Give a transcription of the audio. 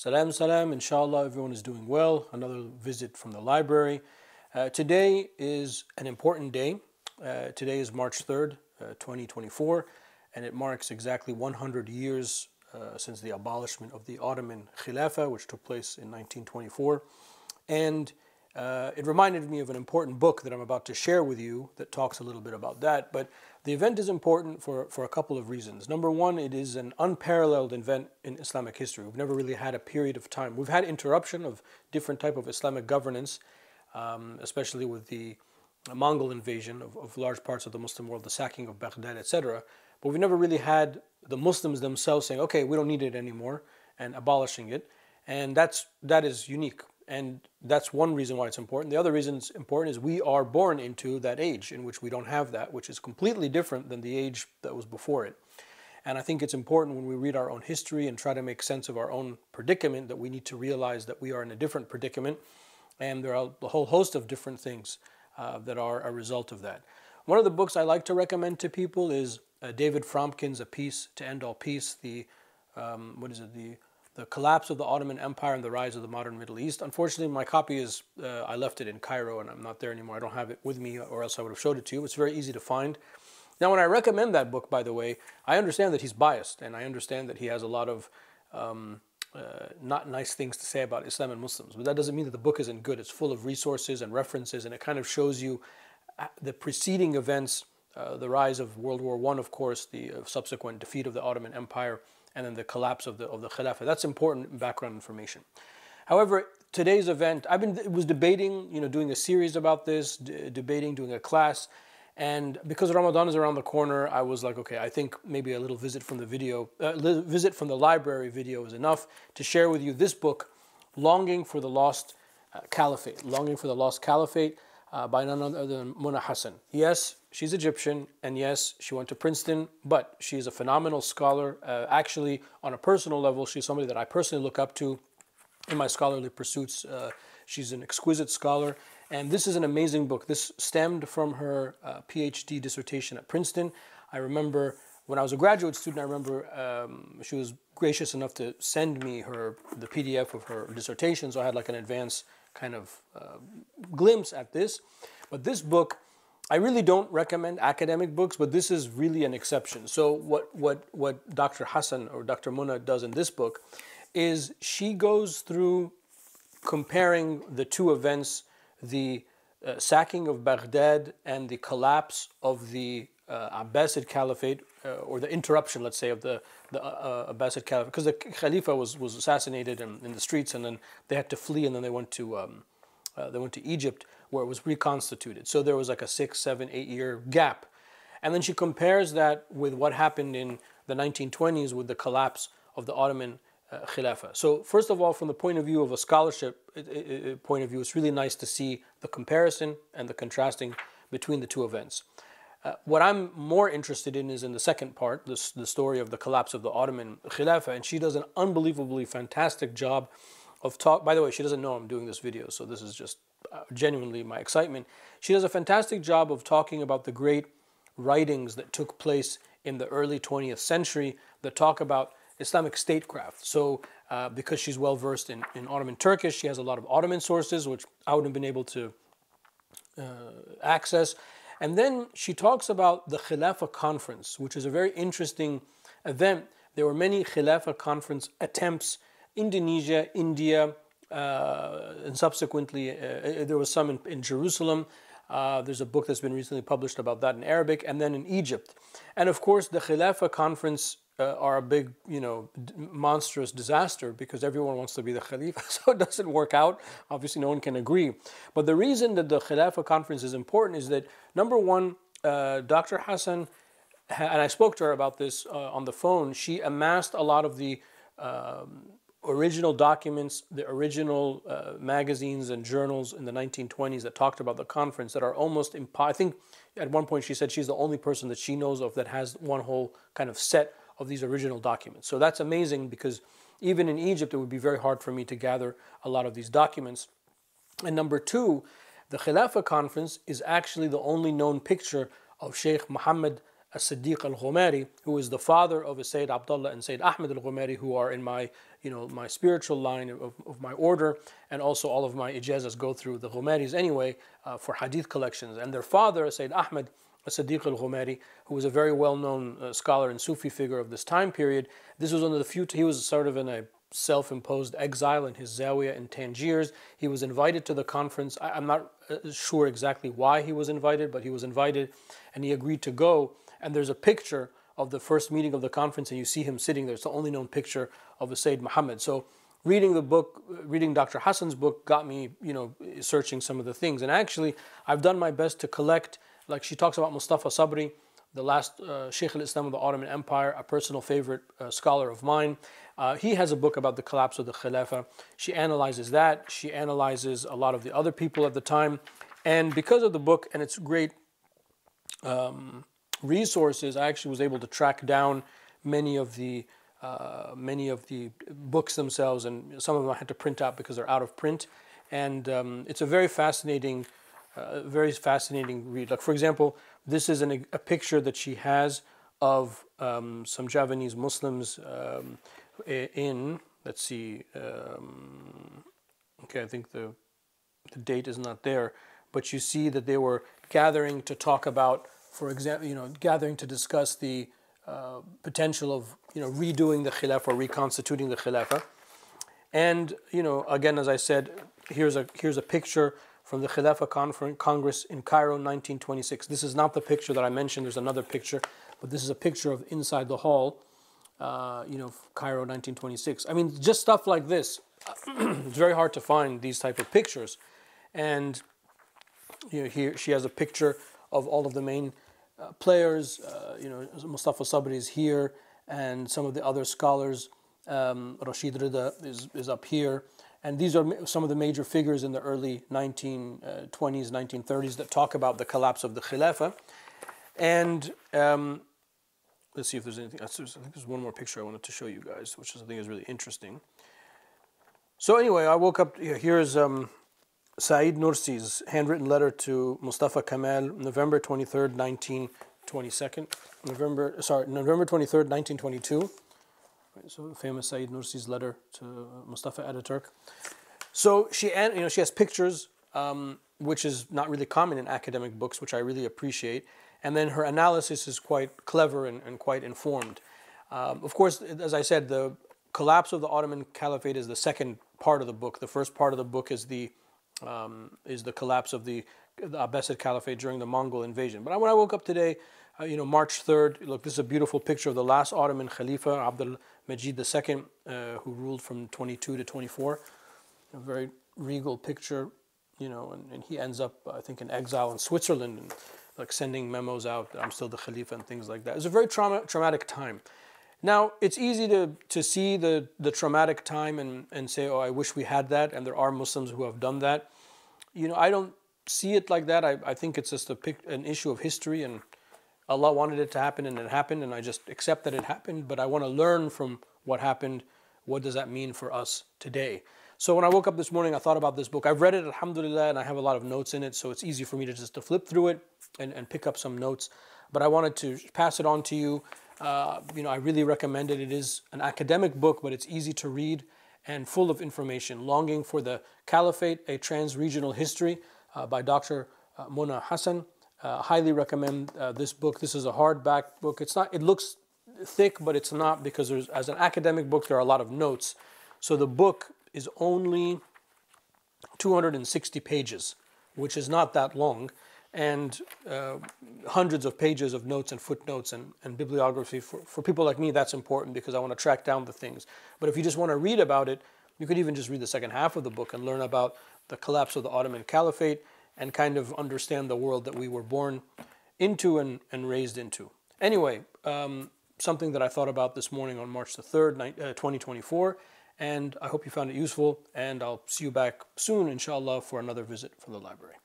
Salam, salam. Inshallah, everyone is doing well. Another visit from the library. Today is an important day. Today is March 3rd, 2024, and it marks exactly 100 years since the abolishment of the Ottoman Caliphate, which took place in 1924. And it reminded me of an important book that I'm about to share with you that talks a little bit about that. But the event is important for a couple of reasons. Number one, it is an unparalleled event in Islamic history. We've never really had a period of time. We've had interruption of different type of Islamic governance, especially with the Mongol invasion of large parts of the Muslim world, the sacking of Baghdad, etc. But we've never really had the Muslims themselves saying, okay, we don't need it anymore, and abolishing it. And that is unique. And that's one reason why it's important. The other reason it's important is we are born into that age in which we don't have that, which is completely different than the age that was before it. And I think it's important when we read our own history and try to make sense of our own predicament that we need to realize that we are in a different predicament. And there are a whole host of different things that are a result of that. One of the books I like to recommend to people is David Fromkin's A Peace to End All Peace, The Collapse of the Ottoman Empire and the Rise of the Modern Middle East. Unfortunately, my copy is, I left it in Cairo and I'm not there anymore. I don't have it with me or else I would have showed it to you. It's very easy to find. Now, when I recommend that book, by the way, I understand that he's biased and I understand that he has a lot of not nice things to say about Islam and Muslims. But that doesn't mean that the book isn't good. It's full of resources and references, and it kind of shows you the preceding events, the rise of World War I, of course, the subsequent defeat of the Ottoman Empire, and then the collapse of the Khilafah. That's important background information. However, today's event, was debating, doing a series about this, doing a class, and because Ramadan is around the corner, I was like, okay, I think maybe a little visit from the library video is enough to share with you this book, Longing for the Lost Caliphate, by none other than Muna Hassan. Yes, she's Egyptian, and yes, she went to Princeton, but she's a phenomenal scholar. Actually, on a personal level, she's somebody that I personally look up to in my scholarly pursuits. She's an exquisite scholar, and this is an amazing book. This stemmed from her PhD dissertation at Princeton. I remember when I was a graduate student, she was gracious enough to send me the PDF of her dissertation, so I had like an advance kind of glimpse at this. But this book, I really don't recommend academic books, but this is really an exception. So what Dr. Hassan or Dr. Muna does in this book is she goes through comparing the two events, the sacking of Baghdad and the collapse of the Abbasid Caliphate, or the interruption, let's say, of the Abbasid Caliphate, because the Khalifa was assassinated in the streets, and then they had to flee, and then they went to Egypt, where it was reconstituted. So there was like a 6, 7, 8 year gap, and then she compares that with what happened in the 1920s with the collapse of the Ottoman Khilafah. So first of all, from the point of view of a scholarship point of view, it's really nice to see the comparison and the contrasting between the two events. What I'm more interested in is in the second part, the story of the collapse of the Ottoman Khilafah, and she does an unbelievably fantastic job of by the way, she doesn't know I'm doing this video, so this is just genuinely my excitement. She does a fantastic job of talking about the great writings that took place in the early 20th century that talk about Islamic statecraft. So because she's well versed in Ottoman Turkish, she has a lot of Ottoman sources, which I wouldn't have been able to access. And then she talks about the Khilafah Conference, which is a very interesting event. There were many Khilafah Conference attempts, Indonesia, India, and subsequently there was some in Jerusalem. There's a book that's been recently published about that in Arabic, and then in Egypt. And of course, the Khilafah Conference are a big, monstrous disaster because everyone wants to be the Khalifa, so it doesn't work out. Obviously, no one can agree. But the reason that the Khilafah Conference is important is that, number one, Dr. Hassan, and I spoke to her about this on the phone, she amassed a lot of the original documents, the original magazines and journals in the 1920s that talked about the conference that are almost I think at one point she said she's the only person that she knows of that has one whole kind of set of these original documents. So that's amazing because even in Egypt it would be very hard for me to gather a lot of these documents. And number two, the Khilafah Conference is actually the only known picture of Sheikh Mohammed As-Siddiq al-Ghumari, who is the father of Sayyid Abdullah and Sayyid Ahmed al-Ghumari, who are in my, my spiritual line of my order, and also all of my ijazas go through the Ghumaris anyway, for hadith collections. And their father, Sayyid Ahmed As-Siddiq al-Ghumari, who was a very well-known scholar and Sufi figure of this time period. This was one of the few, he was sort of in a self-imposed exile in his Zawiya in Tangiers. He was invited to the conference. I'm not sure exactly why he was invited, but he was invited and he agreed to go. And there's a picture of the first meeting of the conference, and you see him sitting there. It's the only known picture of the Sayyid Muhammad. So reading the book, reading Dr. Hassan's book got me, searching some of the things. And actually, I've done my best to collect, like she talks about Mustafa Sabri, the last Sheikh al-Islam of the Ottoman Empire, a personal favorite scholar of mine. He has a book about the collapse of the Khilafah. She analyzes that. She analyzes a lot of the other people at the time. And because of the book and its great resources, I actually was able to track down many of the books themselves, and some of them I had to print out because they're out of print. And it's a very fascinating read. Like, for example, this is a picture that she has of some Javanese Muslims in, let's see, okay, I think the date is not there, but you see that they were gathering to talk about, for example, gathering to discuss the potential of, redoing the Khilafah or reconstituting the Khilafah. And, again, as I said, here's a picture from the Khilafah Congress in Cairo, 1926. This is not the picture that I mentioned. There's another picture, but this is a picture of inside the hall, Cairo, 1926. I mean, just stuff like this. It's very hard to find these type of pictures. And, here she has a picture of all of the main players. Mustafa Sabri is here, and some of the other scholars. Rashid Rida is up here. And these are some of the major figures in the early 1920s, 1930s that talk about the collapse of the Khilafah. And let's see if there's anything else. I think there's one more picture I wanted to show you guys, which I think is really interesting. So anyway, I woke up, here's Saeed Nursi's handwritten letter to Mustafa Kemal, November 23rd, November 23rd, 1922. So famous Saeed Nursi's letter to Mustafa Ataturk. So she has pictures, which is not really common in academic books, which I really appreciate. And then her analysis is quite clever and quite informed. Of course, as I said, the collapse of the Ottoman Caliphate is the second part of the book. The first part of the book is the collapse of the Abbasid Caliphate during the Mongol invasion. But when I woke up today, March 3rd, look, this is a beautiful picture of the last Ottoman Khalifa, Abdul Majid II, who ruled from 22 to 24. A very regal picture, and he ends up, I think, in exile in Switzerland, and like sending memos out, I'm still the Khalifa and things like that. It was a very traumatic time. Now, it's easy to see the traumatic time and say, oh, I wish we had that, and there are Muslims who have done that. I don't see it like that. I think it's just an issue of history, and Allah wanted it to happen, and it happened, and I just accept that it happened, but I want to learn from what happened. What does that mean for us today? So when I woke up this morning, I thought about this book. I've read it, alhamdulillah, and I have a lot of notes in it, so it's easy for me to flip through it and pick up some notes. But I wanted to pass it on to you. I really recommend it. It is an academic book, but it's easy to read and full of information. Longing for the Caliphate, a Trans-Regional History by Dr. Mona Hassan. Highly recommend this book. This is a hardback book. It looks thick, but it's not, because as an academic book, there are a lot of notes. So the book is only 260 pages, which is not that long, and hundreds of pages of notes and footnotes and bibliography. For people like me, that's important because I want to track down the things. But if you just want to read about it, you could even just read the second half of the book and learn about the collapse of the Ottoman Caliphate and kind of understand the world that we were born into and raised into. Anyway, something that I thought about this morning on March the 3rd, 2024, and I hope you found it useful, and I'll see you back soon, inshallah, for another visit from the library.